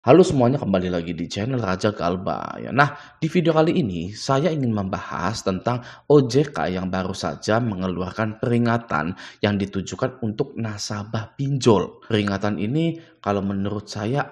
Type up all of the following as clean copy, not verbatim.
Halo semuanya, kembali lagi di channel Raja Galba ya. Nah, di video kali ini saya ingin membahas tentang OJK yang baru saja mengeluarkan peringatan yang ditujukan untuk nasabah pinjol. Peringatan ini kalau menurut saya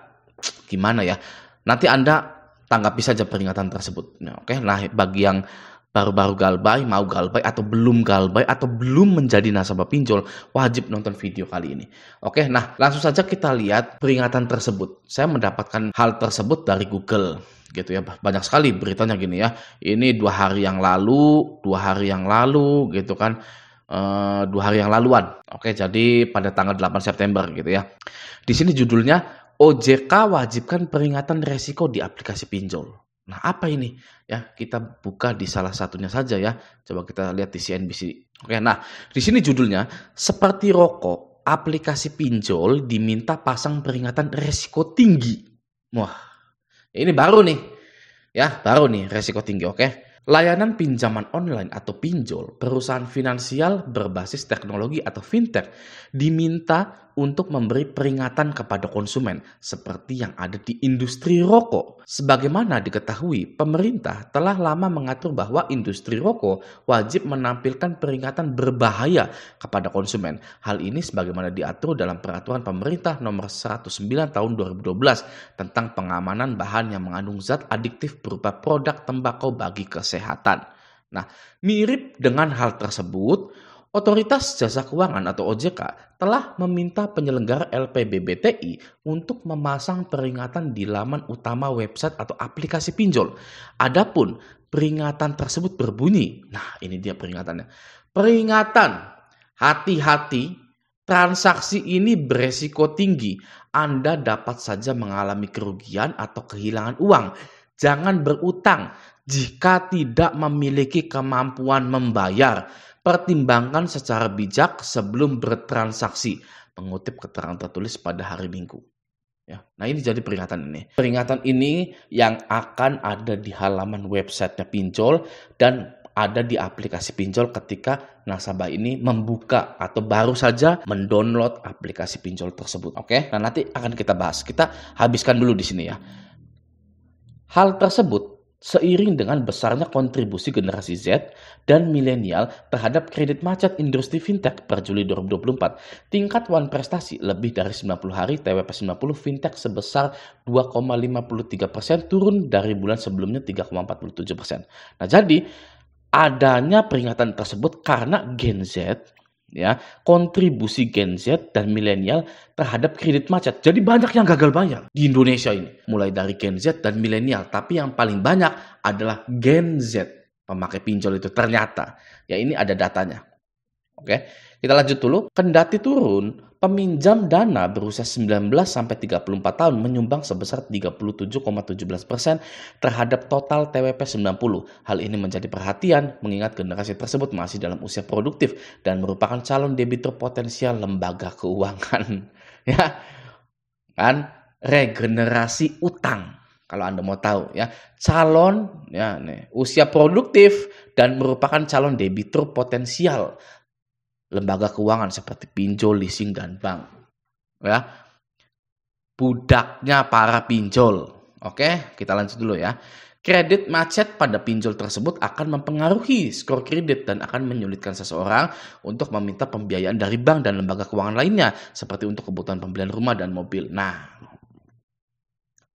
gimana ya? Nanti Anda tanggapi saja peringatan tersebut. Nah, oke. Nah, bagi yang baru-baru galbay, mau galbay atau belum menjadi nasabah pinjol, wajib nonton video kali ini. Oke, nah langsung saja kita lihat peringatan tersebut. Saya mendapatkan hal tersebut dari Google gitu ya. Banyak sekali beritanya gini ya. Ini 2 hari yang lalu, 2 hari yang lalu gitu kan. 2 hari yang laluan. Oke, jadi pada tanggal 8 September gitu ya. Di sini judulnya OJK wajibkan peringatan resiko di aplikasi pinjol. Nah, apa ini? Ya, kita buka di salah satunya saja ya. Coba kita lihat di CNBC. Oke, nah, di sini judulnya, seperti rokok, aplikasi pinjol diminta pasang peringatan resiko tinggi. Wah, ini baru nih. Ya, baru nih resiko tinggi, oke. Layanan pinjaman online atau pinjol, perusahaan finansial berbasis teknologi atau fintech diminta untuk memberi peringatan kepada konsumen seperti yang ada di industri rokok. Sebagaimana diketahui, pemerintah telah lama mengatur bahwa industri rokok wajib menampilkan peringatan berbahaya kepada konsumen. Hal ini sebagaimana diatur dalam peraturan pemerintah nomor 109 tahun 2012 tentang pengamanan bahan yang mengandung zat adiktif berupa produk tembakau bagi kesehatan. Nah, mirip dengan hal tersebut, Otoritas Jasa Keuangan atau OJK telah meminta penyelenggara LPBBTI untuk memasang peringatan di laman utama website atau aplikasi pinjol. Adapun peringatan tersebut berbunyi, nah ini dia peringatannya. Peringatan, hati-hati, transaksi ini beresiko tinggi. Anda dapat saja mengalami kerugian atau kehilangan uang. Jangan berutang jika tidak memiliki kemampuan membayar. Pertimbangkan secara bijak sebelum bertransaksi, mengutip keterangan tertulis pada hari Minggu. Ya, nah ini jadi peringatan ini. Peringatan ini yang akan ada di halaman websitenya pinjol dan ada di aplikasi pinjol ketika nasabah ini membuka atau baru saja mendownload aplikasi pinjol tersebut. Oke, nah nanti akan kita bahas. Kita habiskan dulu di sini ya. Hal tersebut seiring dengan besarnya kontribusi generasi Z dan milenial terhadap kredit macet industri fintech per Juli 2024, tingkat wan prestasi lebih dari 90 hari TWP 90 fintech sebesar 2,53% turun dari bulan sebelumnya 3,47%. Nah, jadi adanya peringatan tersebut karena Gen Z, ya, kontribusi Gen Z dan milenial terhadap kredit macet. Jadi banyak yang gagal bayar di Indonesia ini. Mulai dari Gen Z dan milenial, tapi yang paling banyak adalah Gen Z pemakai pinjol itu ternyata. Ya, ini ada datanya. Oke, kita lanjut dulu. Kendati turun, peminjam dana berusia 19 sampai 34 tahun menyumbang sebesar 37,17% terhadap total TWP 90. Hal ini menjadi perhatian mengingat generasi tersebut masih dalam usia produktif dan merupakan calon debitur potensial lembaga keuangan. Ya, kan regenerasi utang. Kalau Anda mau tahu ya, calon ya nih, usia produktif dan merupakan calon debitur potensial lembaga keuangan seperti pinjol, leasing, dan bank. Ya, budaknya para pinjol. Oke, kita lanjut dulu ya. Kredit macet pada pinjol tersebut akan mempengaruhi skor kredit dan akan menyulitkan seseorang untuk meminta pembiayaan dari bank dan lembaga keuangan lainnya, seperti untuk kebutuhan pembelian rumah dan mobil. Nah,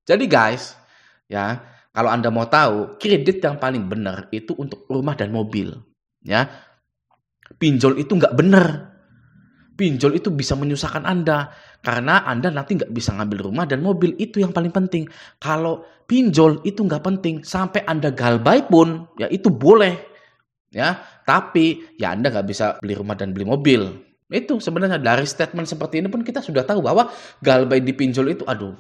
jadi guys, ya, kalau Anda mau tahu, kredit yang paling benar itu untuk rumah dan mobil. Ya, pinjol itu nggak benar. Pinjol itu bisa menyusahkan Anda. Karena Anda nanti nggak bisa ngambil rumah dan mobil. Itu yang paling penting. Kalau pinjol itu nggak penting. Sampai Anda galbay pun, ya itu boleh. Ya, tapi ya Anda nggak bisa beli rumah dan beli mobil. Itu sebenarnya dari statement seperti ini pun kita sudah tahu bahwa galbay di pinjol itu, aduh,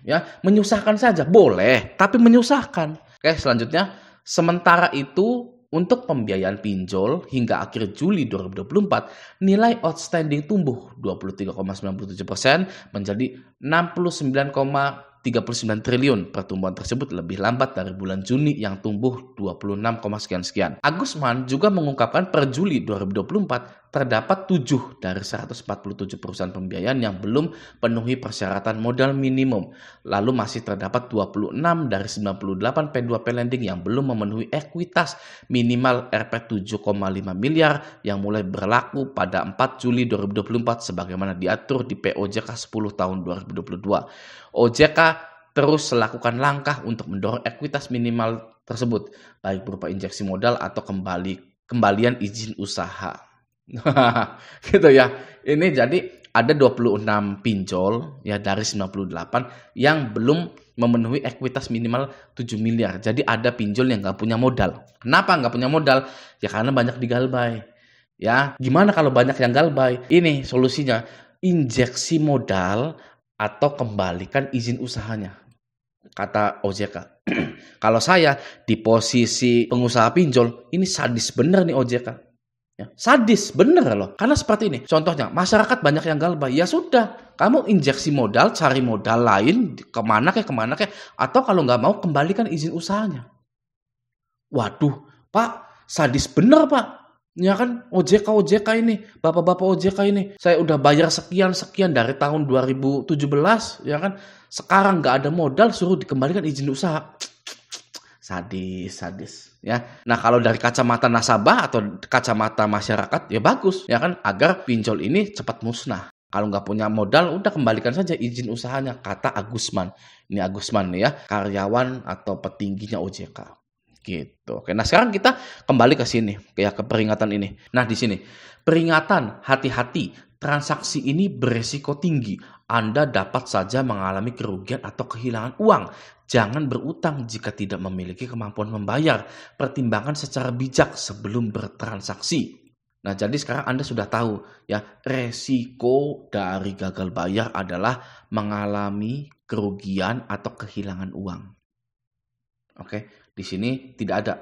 ya menyusahkan saja. Boleh, tapi menyusahkan. Oke, selanjutnya. Sementara itu, untuk pembiayaan pinjol hingga akhir Juli 2024, nilai outstanding tumbuh 23,97% menjadi 69,39 triliun. Pertumbuhan tersebut lebih lambat dari bulan Juni yang tumbuh 26, sekian. Agusman juga mengungkapkan per Juli 2024, terdapat 7 dari 147 perusahaan pembiayaan yang belum penuhi persyaratan modal minimum. Lalu masih terdapat 26 dari 98 P2P lending yang belum memenuhi ekuitas minimal Rp 7,5 miliar yang mulai berlaku pada 4 Juli 2024 sebagaimana diatur di POJK 10 tahun 2022. OJK terus lakukan langkah untuk mendorong ekuitas minimal tersebut, baik berupa injeksi modal atau kembalian izin usaha. Gitu ya. Ini jadi ada 26 pinjol ya dari 98 yang belum memenuhi ekuitas minimal 7 miliar. Jadi ada pinjol yang nggak punya modal. Kenapa nggak punya modal? Ya karena banyak digalbay. Ya, gimana kalau banyak yang galbay? Ini solusinya, injeksi modal atau kembalikan izin usahanya. Kata OJK. Kalau saya di posisi pengusaha pinjol, ini sadis bener nih OJK. Ya, sadis bener loh. Karena seperti ini. Contohnya, masyarakat banyak yang galbay. Ya sudah, kamu injeksi modal, cari modal lain, kemana kek. Atau kalau nggak mau, kembalikan izin usahanya. Waduh, Pak, sadis bener Pak. Ya kan, OJK ini, bapak-bapak OJK ini. Saya udah bayar sekian dari tahun 2017, ya kan. Sekarang nggak ada modal, suruh dikembalikan izin usaha. Sadis. Ya. Nah, kalau dari kacamata nasabah atau kacamata masyarakat, ya bagus, ya kan, agar pinjol ini cepat musnah. Kalau nggak punya modal, udah kembalikan saja izin usahanya, kata Agusman. Ini Agusman ya, karyawan atau petingginya OJK. Gitu. Oke, nah sekarang kita kembali ke sini, kayak ke peringatan ini. Nah, di sini, peringatan, hati-hati, transaksi ini beresiko tinggi. Anda dapat saja mengalami kerugian atau kehilangan uang. Jangan berutang jika tidak memiliki kemampuan membayar. Pertimbangkan secara bijak sebelum bertransaksi. Nah, jadi sekarang Anda sudah tahu ya, resiko dari gagal bayar adalah mengalami kerugian atau kehilangan uang. Oke, di sini tidak ada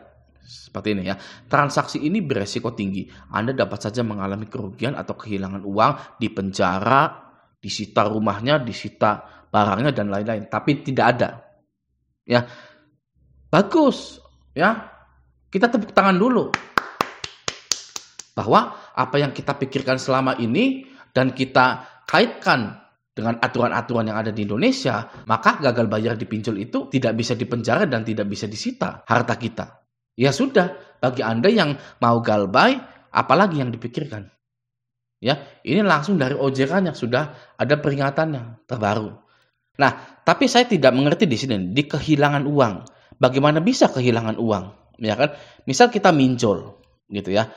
seperti ini ya. Transaksi ini beresiko tinggi. Anda dapat saja mengalami kerugian atau kehilangan uang, dipenjara, disita rumahnya, disita barangnya dan lain-lain. Tapi tidak ada. Ya. Bagus, ya. Kita tepuk tangan dulu. Bahwa apa yang kita pikirkan selama ini dan kita kaitkan dengan aturan-aturan yang ada di Indonesia, maka gagal bayar di pinjol itu tidak bisa dipenjara dan tidak bisa disita harta kita. Ya sudah, bagi Anda yang mau galbay, apalagi yang dipikirkan? Ya, ini langsung dari OJK-nya sudah ada peringatannya terbaru. Nah, tapi saya tidak mengerti di sini di kehilangan uang. Bagaimana bisa kehilangan uang? Ya kan? Misal kita minjol, gitu ya.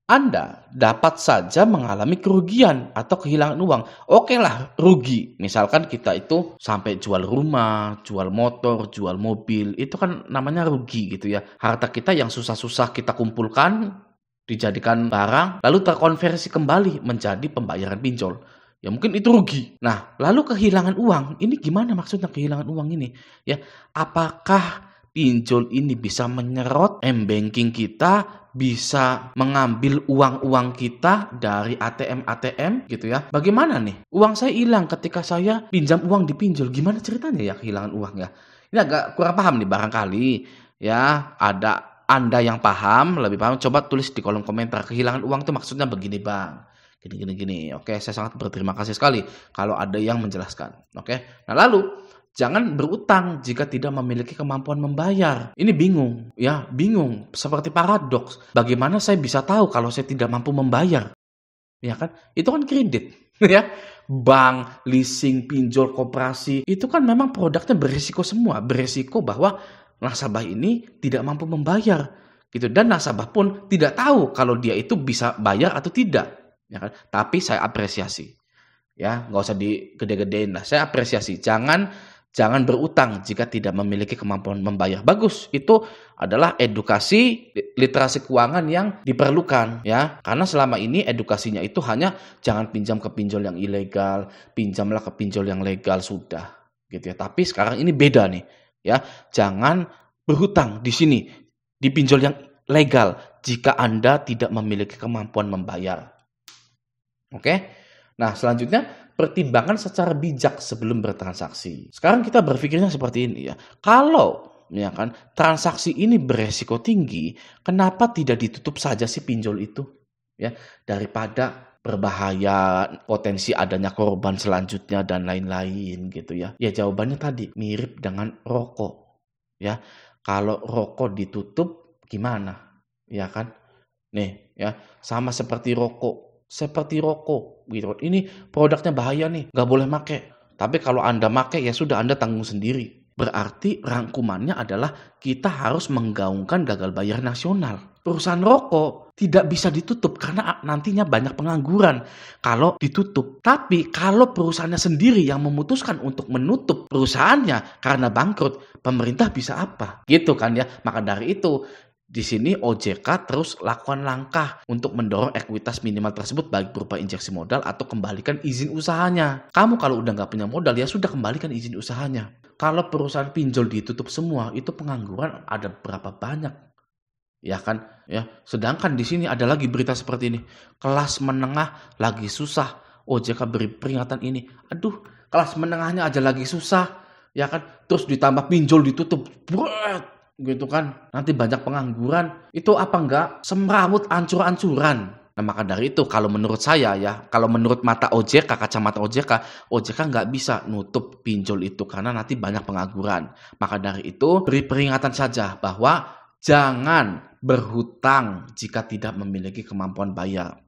Anda dapat saja mengalami kerugian atau kehilangan uang. Oke lah, rugi. Misalkan kita itu sampai jual rumah, jual motor, jual mobil. Itu kan namanya rugi gitu ya. Harta kita yang susah-susah kita kumpulkan, dijadikan barang, lalu terkonversi kembali menjadi pembayaran pinjol. Ya mungkin itu rugi. Nah, lalu kehilangan uang. Ini gimana maksudnya kehilangan uang ini? Ya, apakah pinjol ini bisa menyerot m-banking kita, bisa mengambil uang-uang kita dari ATM gitu ya. Bagaimana nih? Uang saya hilang ketika saya pinjam uang di pinjol. Gimana ceritanya ya kehilangan uangnya? Ini agak kurang paham nih barangkali. Ya, ada Anda yang paham, lebih paham, coba tulis di kolom komentar. Kehilangan uang itu maksudnya begini Bang. Gini. Oke, saya sangat berterima kasih sekali kalau ada yang menjelaskan. Oke, nah lalu jangan berutang jika tidak memiliki kemampuan membayar. Ini bingung, ya, bingung. Seperti paradoks. Bagaimana saya bisa tahu kalau saya tidak mampu membayar? Ya kan? Itu kan kredit, ya. Bank, leasing, pinjol, koperasi, itu kan memang produknya berisiko semua. Berisiko bahwa nasabah ini tidak mampu membayar, gitu. Dan nasabah pun tidak tahu kalau dia itu bisa bayar atau tidak, ya kan? Tapi saya apresiasi, ya, nggak usah digede-gedein lah. Saya apresiasi. Jangan berutang jika tidak memiliki kemampuan membayar. Bagus, itu adalah edukasi literasi keuangan yang diperlukan ya. Karena selama ini edukasinya itu hanya jangan pinjam ke pinjol yang ilegal, pinjamlah ke pinjol yang legal sudah gitu ya. Tapi sekarang ini beda nih ya. Jangan berhutang di sini di pinjol yang legal jika Anda tidak memiliki kemampuan membayar. Oke? Nah, selanjutnya pertimbangkan secara bijak sebelum bertransaksi. Sekarang kita berpikirnya seperti ini ya. Kalau ya kan transaksi ini beresiko tinggi, kenapa tidak ditutup saja sih pinjol itu? ya, daripada berbahaya, potensi adanya korban selanjutnya dan lain-lain gitu ya. Ya jawabannya tadi mirip dengan rokok ya. Kalau rokok ditutup gimana? Ya kan? Nih ya, sama seperti rokok gitu. Ini produknya bahaya nih, nggak boleh make. Tapi kalau Anda make ya sudah Anda tanggung sendiri. Berarti rangkumannya adalah kita harus menggaungkan gagal bayar nasional. Perusahaan rokok tidak bisa ditutup karena nantinya banyak pengangguran kalau ditutup. Tapi kalau perusahaannya sendiri yang memutuskan untuk menutup perusahaannya karena bangkrut, pemerintah bisa apa? Gitu kan ya. Maka dari itu di sini OJK terus lakukan langkah untuk mendorong ekuitas minimal tersebut baik berupa injeksi modal atau kembalikan izin usahanya. Kamu kalau udah nggak punya modal ya sudah kembalikan izin usahanya. Kalau perusahaan pinjol ditutup semua, itu pengangguran ada berapa banyak? Ya kan? Ya. Sedangkan di sini ada lagi berita seperti ini. Kelas menengah lagi susah. OJK beri peringatan ini. Aduh, kelas menengahnya aja lagi susah. Ya kan? Terus ditambah pinjol ditutup. Bret, gitu kan. Nanti banyak pengangguran. Itu apa enggak? Semrawut ancur-ancuran. Nah, maka dari itu kalau menurut saya ya, kalau menurut mata OJK, kacamata OJK nggak bisa nutup pinjol itu karena nanti banyak pengangguran. Maka dari itu beri peringatan saja bahwa jangan berhutang jika tidak memiliki kemampuan bayar.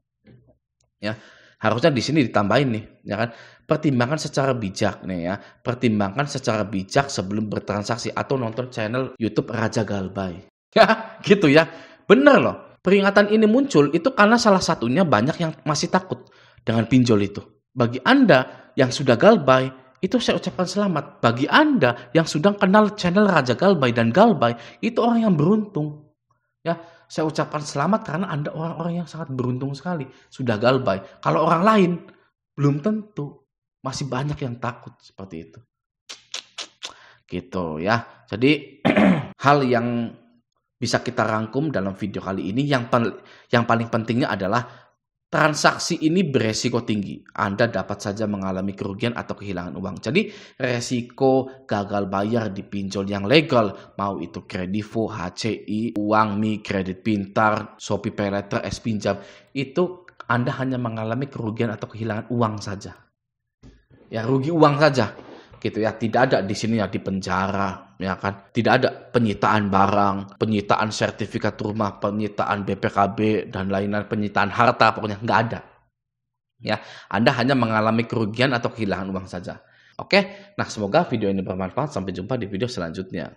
Ya, harusnya di sini ditambahin nih, ya kan? Pertimbangkan secara bijak nih ya. Pertimbangkan secara bijak sebelum bertransaksi atau nonton channel YouTube Raja Galbay. Ya, gitu ya. Bener loh. Peringatan ini muncul itu karena salah satunya banyak yang masih takut dengan pinjol itu. Bagi Anda yang sudah Galbay, itu saya ucapkan selamat. Bagi Anda yang sudah kenal channel Raja Galbay dan Galbay, itu orang yang beruntung. Ya, saya ucapkan selamat karena Anda orang-orang yang sangat beruntung sekali. Sudah Galbay. Kalau orang lain, belum tentu. Masih banyak yang takut seperti itu. Gitu ya. Jadi, hal yang bisa kita rangkum dalam video kali ini yang paling pentingnya adalah transaksi ini beresiko tinggi. Anda dapat saja mengalami kerugian atau kehilangan uang. Jadi resiko gagal bayar di pinjol yang legal, mau itu Kredivo, HCI, Uangmi, Kredit Pintar, Shopee Paylater, S-Pinjam, itu Anda hanya mengalami kerugian atau kehilangan uang saja. Ya, rugi uang saja. Gitu ya, tidak ada di sini ya di penjara, ya kan? Tidak ada penyitaan barang, penyitaan sertifikat rumah, penyitaan BPKB dan lain-lain, penyitaan harta, pokoknya nggak ada. Ya, Anda hanya mengalami kerugian atau kehilangan uang saja. Oke, nah semoga video ini bermanfaat. Sampai jumpa di video selanjutnya.